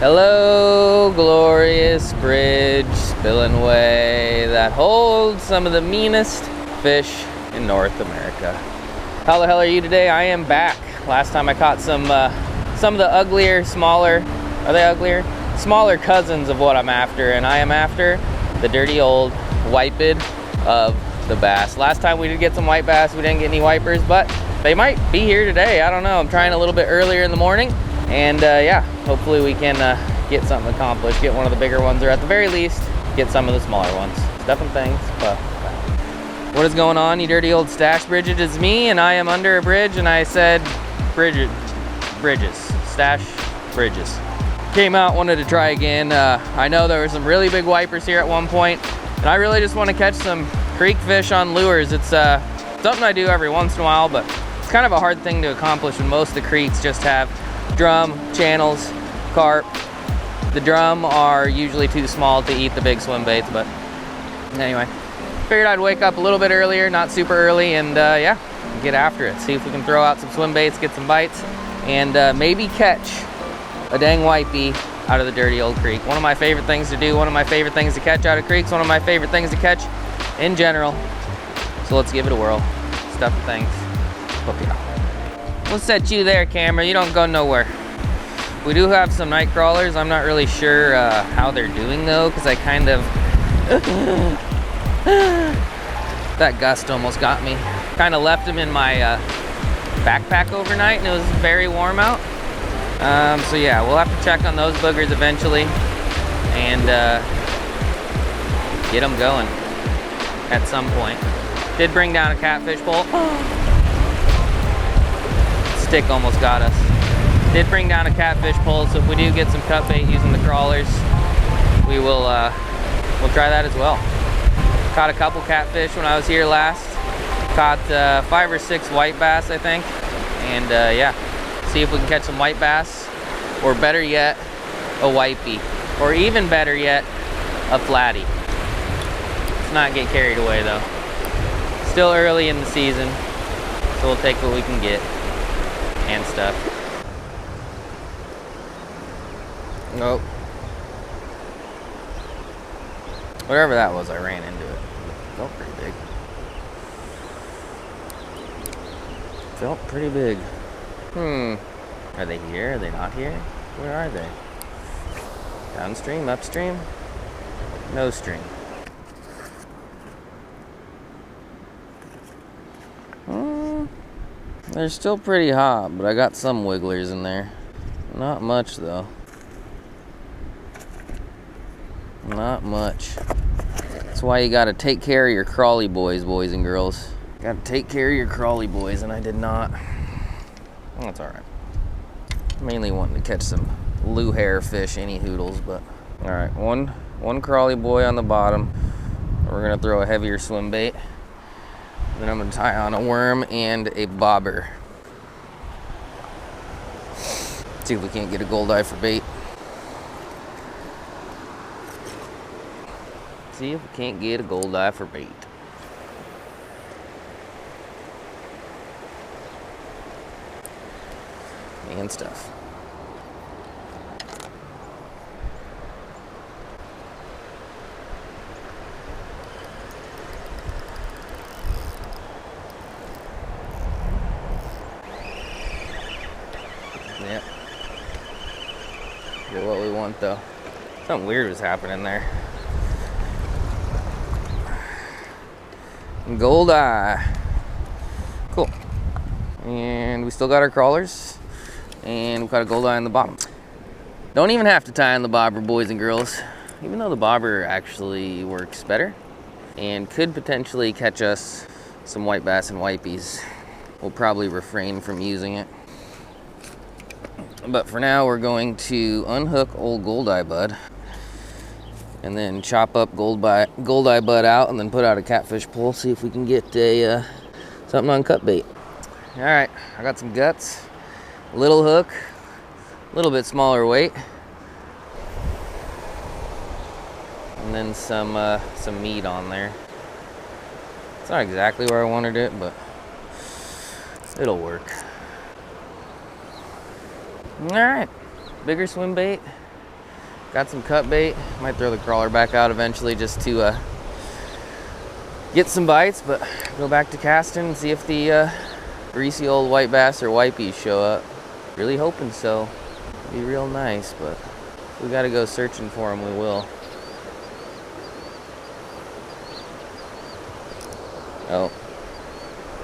Hello, glorious bridge, Spillway, that holds some of the meanest fish in North America. How the hell are you today? I am back. Last time I caught some of the uglier, smaller, are they uglier? Smaller cousins of what I'm after, and I am after the dirty old whipid of the bass. Last time we did get some white bass, we didn't get any wipers, but they might be here today. I don't know. I'm trying a little bit earlier in the morning, and yeah, hopefully we can get something accomplished, get one of the bigger ones, or at the very least, get some of the smaller ones. Stuffing things, but what is going on, you dirty old stash bridges? It's me, and I am under a bridge, and I said bridges, stash bridges. Came out, wanted to try again. I know there were some really big wipers here at one point, and I really just want to catch some creek fish on lures. It's something I do every once in a while, but it's kind of a hard thing to accomplish when most of the creeks just have drum, channels, carp. The drum are usually too small to eat the big swim baits, but anyway, figured I'd wake up a little bit earlier, not super early, and yeah, get after it. See if we can throw out some swim baits, get some bites, and maybe catch a dang whitey out of the dirty old creek. One of my favorite things to do, one of my favorite things to catch out of creeks, one of my favorite things to catch in general. So let's give it a whirl. Stuff the things. Hook it up. We'll set you there, camera. You don't go nowhere. We do have some night crawlers. I'm not really sure how they're doing though, because I kind of that gust almost got me. Kind of left them in my backpack overnight, and it was very warm out. So yeah, we'll have to check on those boogers eventually and get them going at some point. Did bring down a catfish pole. Stick almost got us. Did bring down a catfish pole, so if we do get some cut bait using the crawlers, we will we'll try that as well. Caught a couple catfish when I was here last. Caught 5 or 6 white bass, I think, and yeah. See if we can catch some white bass, or better yet, a whitey, or even better yet, a flatty. Let's not get carried away though. Still early in the season, so we'll take what we can get and stuff. Nope. Whatever that was, I ran into it. Felt pretty big. Felt pretty big. Are they here? Are they not here? Where are they? Downstream? Upstream? No stream. They're still pretty hot, but I got some wigglers in there. Not much though. Not much. That's why you gotta take care of your crawly boys, boys and girls. Gotta take care of your crawly boys, and I did not. That's all right. Mainly wanting to catch some blue hair fish, any hoodles, but all right. One crawly boy on the bottom. We're gonna throw a heavier swim bait. Then I'm gonna tie on a worm and a bobber. See if we can't get a goldeye for bait. See if we can't get a goldeye for bait. And stuff. Yep. Get what we want though. Something weird was happening there. Goldeye. Cool. And we still got our crawlers. And we've got a goldeye on the bottom. Don't even have to tie on the bobber, boys and girls, even though the bobber actually works better and could potentially catch us some white bass and whiteys. We'll probably refrain from using it. But for now, we're going to unhook old goldeye bud and then chop up goldeye bud out and then put out a catfish pole, see if we can get a something on cut bait. All right, I got some guts. Little hook, a little bit smaller weight, and then some meat on there. It's not exactly where I wanted it, but it'll work. All right, bigger swim bait, Got some cut bait. Might throw the crawler back out eventually just to get some bites, but go back to casting and see if the greasy old white bass or whiteys show up. Really hoping so. It'd be real nice, but if we gotta go searching for them, we will. Oh,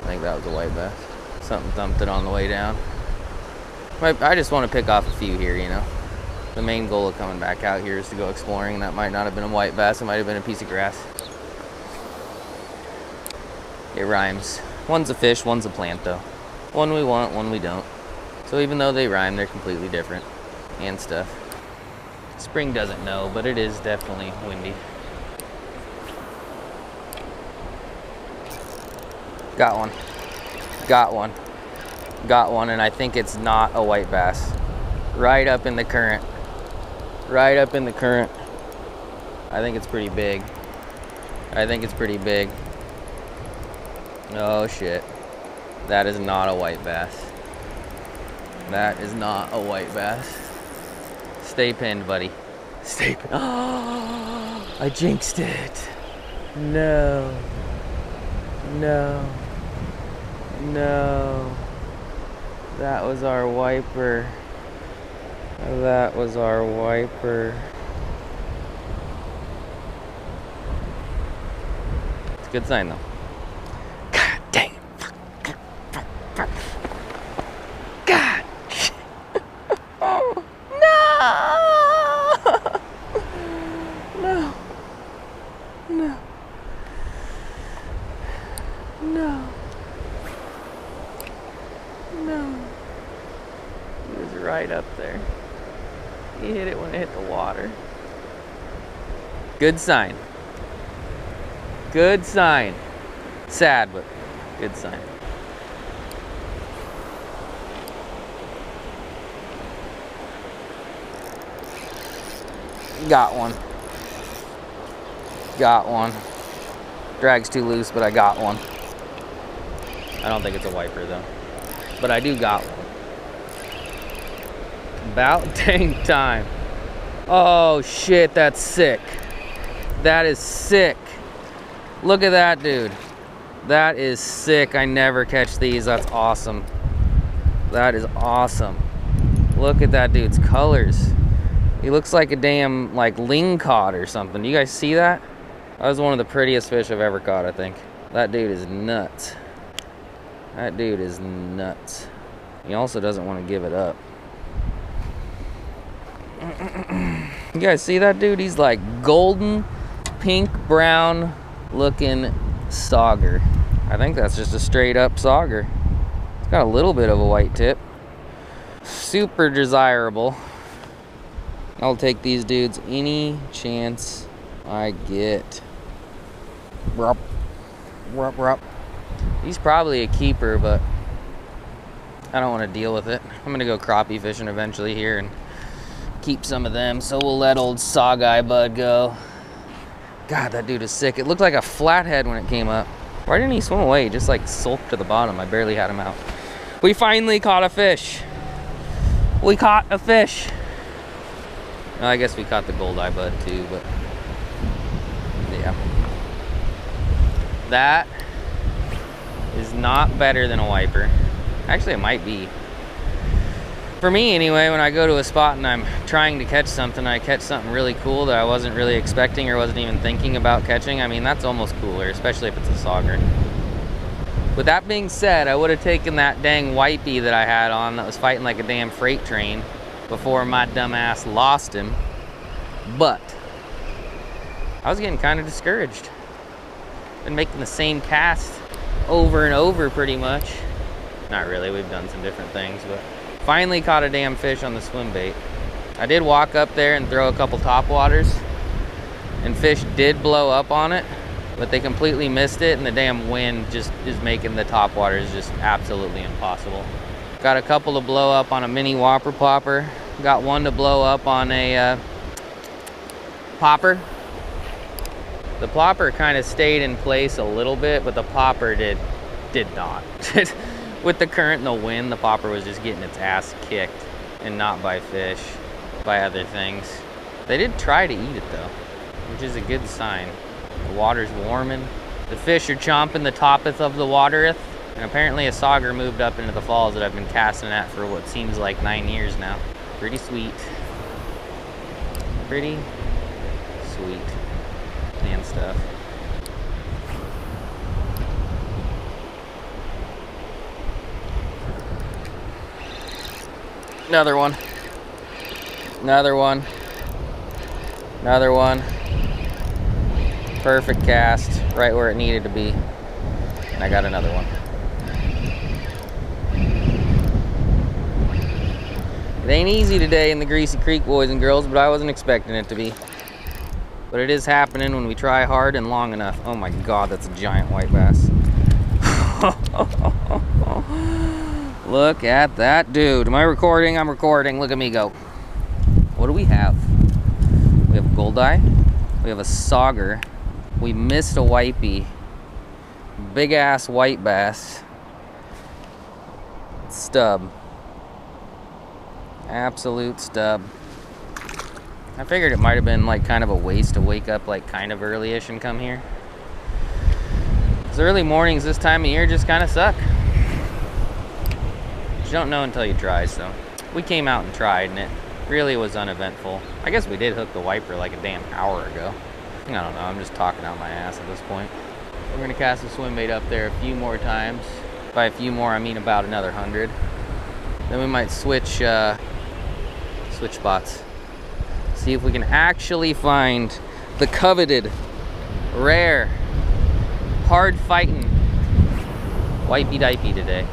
I think that was a white bass. Something thumped it on the way down. I just want to pick off a few here, you know. The main goal of coming back out here is to go exploring. That might not have been a white bass. It might have been a piece of grass. It rhymes. One's a fish, one's a plant though. One we want, one we don't. So even though they rhyme, they're completely different and stuff. Spring doesn't know, but it is definitely windy. Got one. Got one. Got one, and I think it's not a white bass. Right up in the current. Right up in the current. I think it's pretty big. I think it's pretty big. Oh shit. That is not a white bass. That is not a white bass. Stay pinned, buddy. Stay pinned. Oh, I jinxed it. No. No. No. That was our wiper. That was our wiper. It's a good sign though. God dang it. God. Oh, no. No. No. No. No. He was right up there. He hit it when it hit the water. Good sign. Good sign. Sad, but good sign. Got one. Got one. Drag's too loose, but I got one. I don't think it's a wiper though. But I do got one. About dang time. Oh shit, that's sick. That is sick. Look at that, dude. That is sick. I never catch these. That's awesome. That is awesome. Look at that dude's colors. He looks like a damn like lingcod or something. You guys see that? That was one of the prettiest fish I've ever caught, I think. That dude is nuts. That dude is nuts. He also doesn't want to give it up. You guys see that dude? He's like golden, pink, brown looking sauger. I think that's just a straight up sauger. It's got a little bit of a white tip. Super desirable. I'll take these dudes any chance I get. Rup, rup, rup. He's probably a keeper, but I don't want to deal with it. I'm gonna go crappie fishing eventually here and keep some of them, so we'll let old sauger bud go. God, that dude is sick. It looked like a flathead when it came up. Why didn't he swim away? He just like sulked to the bottom. I barely had him out. We finally caught a fish. We caught a fish. Well, I guess we caught the goldeye bud too, but yeah. That is not better than a wiper. Actually, it might be. For me anyway, when I go to a spot and I'm trying to catch something, I catch something really cool that I wasn't really expecting or wasn't even thinking about catching. I mean, that's almost cooler, especially if it's a sauger. With that being said, I would have taken that dang wipey that I had on that was fighting like a damn freight train before my dumb ass lost him. But I was getting kind of discouraged. Been making the same cast over and over pretty much. Not really, we've done some different things, but finally caught a damn fish on the swim bait. I did walk up there and throw a couple top waters, and fish did blow up on it, but they completely missed it, and the damn wind just is making the top waters just absolutely impossible. Got a couple to blow up on a mini whopper plopper. Got one to blow up on a popper. The plopper kind of stayed in place a little bit, but the popper did not. With the current and the wind, the popper was just getting its ass kicked, and not by fish, by other things. They did try to eat it though, which is a good sign. The water's warming. The fish are chomping the toppeth of the watereth. And apparently a sauger moved up into the falls that I've been casting at for what seems like 9 years now. Pretty sweet. Pretty sweet and stuff. Another one. Another one. Another one. Perfect cast, right where it needed to be. And I got another one. It ain't easy today in the Greasy Creek, boys and girls, but I wasn't expecting it to be. But it is happening when we try hard and long enough. Oh my God, that's a giant white bass. Look at that dude. Am I recording? I'm recording. Look at me go. What do we have? We have a goldeye. We have a sauger. We missed a whitey. Big ass white bass. Stub. Absolute stub. I figured it might have been like kind of a waste to wake up like kind of early-ish and come here. Because early mornings this time of year just kind of suck. You don't know until you try, so. We came out and tried and it really was uneventful. I guess we did hook the wiper like a damn hour ago. I don't know, I'm just talking out my ass at this point. We're gonna cast the swim bait up there a few more times. By a few more, I mean about another 100. Then we might switch spots. See if we can actually find the coveted, rare, hard-fighting whitey-dipey today.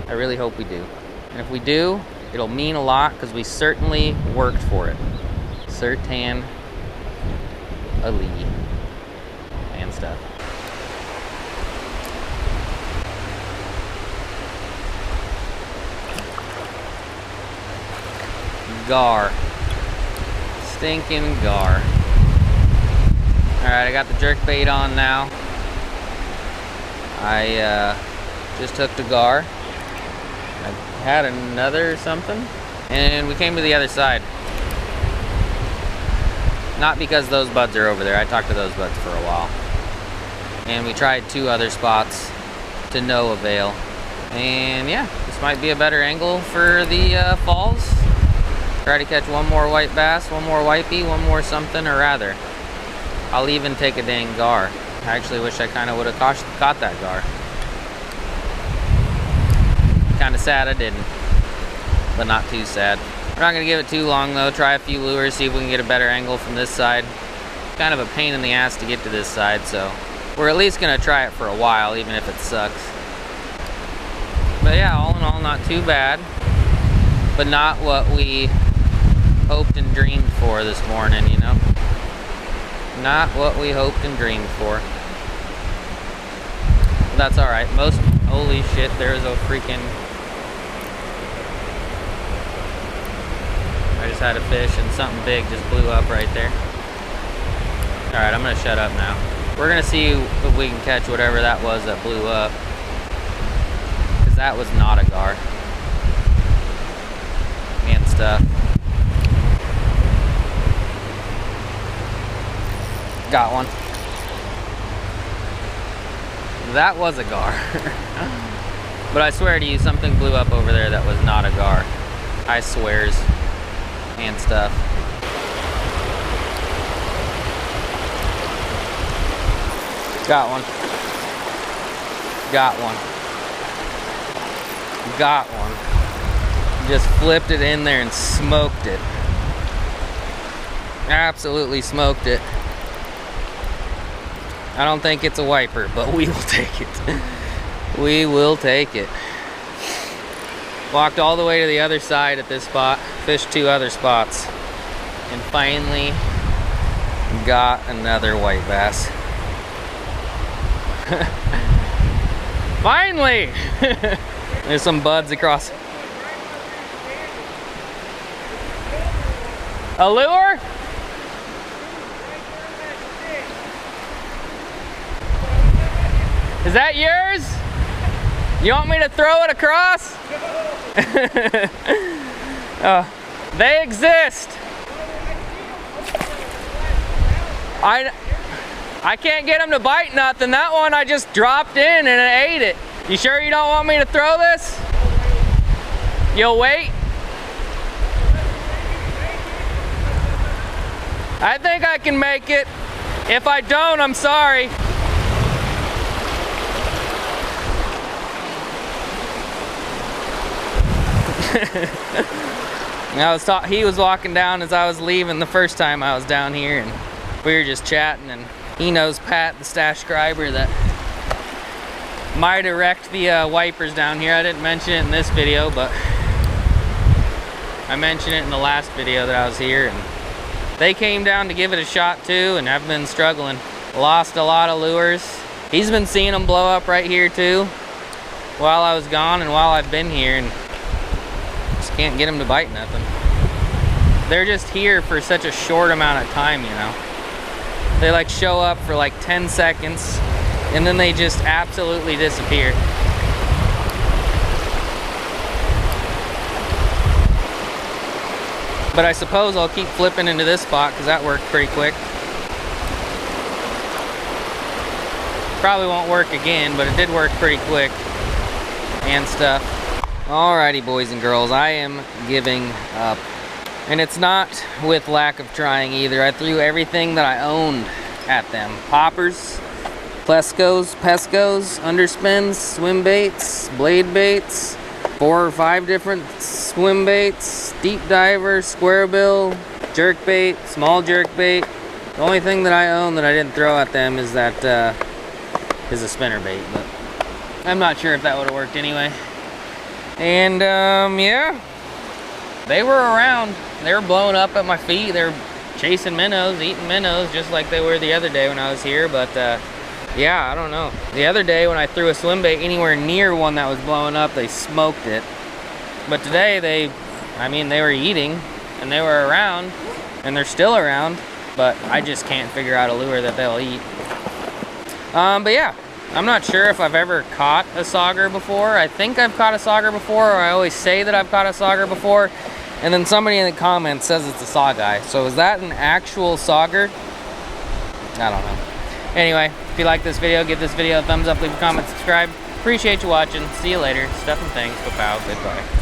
I really hope we do. And if we do, it'll mean a lot because we certainly worked for it. Certain Ali and stuff. Gar. Stinking gar. Alright, I got the jerk bait on now. I just hooked a gar. I had another something. And we came to the other side. Not because those buds are over there. I talked to those buds for a while. And we tried 2 other spots to no avail. And yeah, this might be a better angle for the falls. Try to catch one more white bass, one more whitey, one more something or rather. I'll even take a dang gar. I actually wish I kind of would have caught that gar. Kind of sad I didn't, but not too sad. We're not gonna give it too long though. Try a few lures, see if we can get a better angle from this side. Kind of a pain in the ass to get to this side, so we're at least gonna try it for a while, even if it sucks. But yeah, all in all, not too bad, but not what we hoped and dreamed for this morning, you know? Not what we hoped and dreamed for. But that's alright. Holy shit, there's a freaking... I just had a fish and something big just blew up right there. Alright, I'm gonna shut up now. We're gonna see if we can catch whatever that was that blew up. Because that was not a gar. And stuff. Got one. That was a gar. But I swear to you, something blew up over there that was not a gar. I swears. And stuff. Got one. Got one. Got one. Just flipped it in there and smoked it. Absolutely smoked it. I don't think it's a wiper, but we will take it. We will take it. Walked all the way to the other side at this spot, fished 2 other spots, and finally got another white bass. Finally! There's some buds across. A lure? Is that yours? You want me to throw it across? They exist. I can't get him to bite nothing. That one I just dropped in and it ate it. You sure you don't want me to throw this? You'll wait? I think I can make it. If I don't, I'm sorry. He was walking down as I was leaving the first time I was down here, and we were just chatting, and he knows Pat, the stash scriber, that might erect the wipers down here. I didn't mention it in this video, but I mentioned it in the last video that I was here, and they came down to give it a shot too, and I've been struggling. Lost a lot of lures. He's been seeing them blow up right here too while I was gone and while I've been here, and just can't get them to bite nothing. They're just here for such a short amount of time, you know. They like show up for like 10 seconds and then they just absolutely disappear. But I suppose I'll keep flipping into this spot because that worked pretty quick. Probably won't work again, but it did work pretty quick and stuff. Alrighty, boys and girls, I am giving up. And it's not with lack of trying either. I threw everything that I owned at them. Poppers, pescos, underspins, swim baits, blade baits, 4 or 5 different swim baits, deep diver, square bill, jerk bait, small jerk bait. The only thing that I own that I didn't throw at them is that is a spinner bait, but I'm not sure if that would have worked anyway. And yeah, they were around. They were blowing up at my feet. They were chasing minnows, eating minnows, just like they were the other day when I was here. But yeah, I don't know. The other day when I threw a swim bait anywhere near one that was blowing up, they smoked it. But today they were eating and they were around, and they're still around, but I just can't figure out a lure that they'll eat. But yeah, I'm not sure if I've ever caught a sauger before. I think I've caught a sauger before, or I always say that I've caught a sauger before, and then somebody in the comments says it's a saw guy. So is that an actual sauger? I don't know. Anyway, if you like this video, give this video a thumbs up, leave a comment, subscribe. Appreciate you watching. See you later. Stuff and things. Pow, goodbye.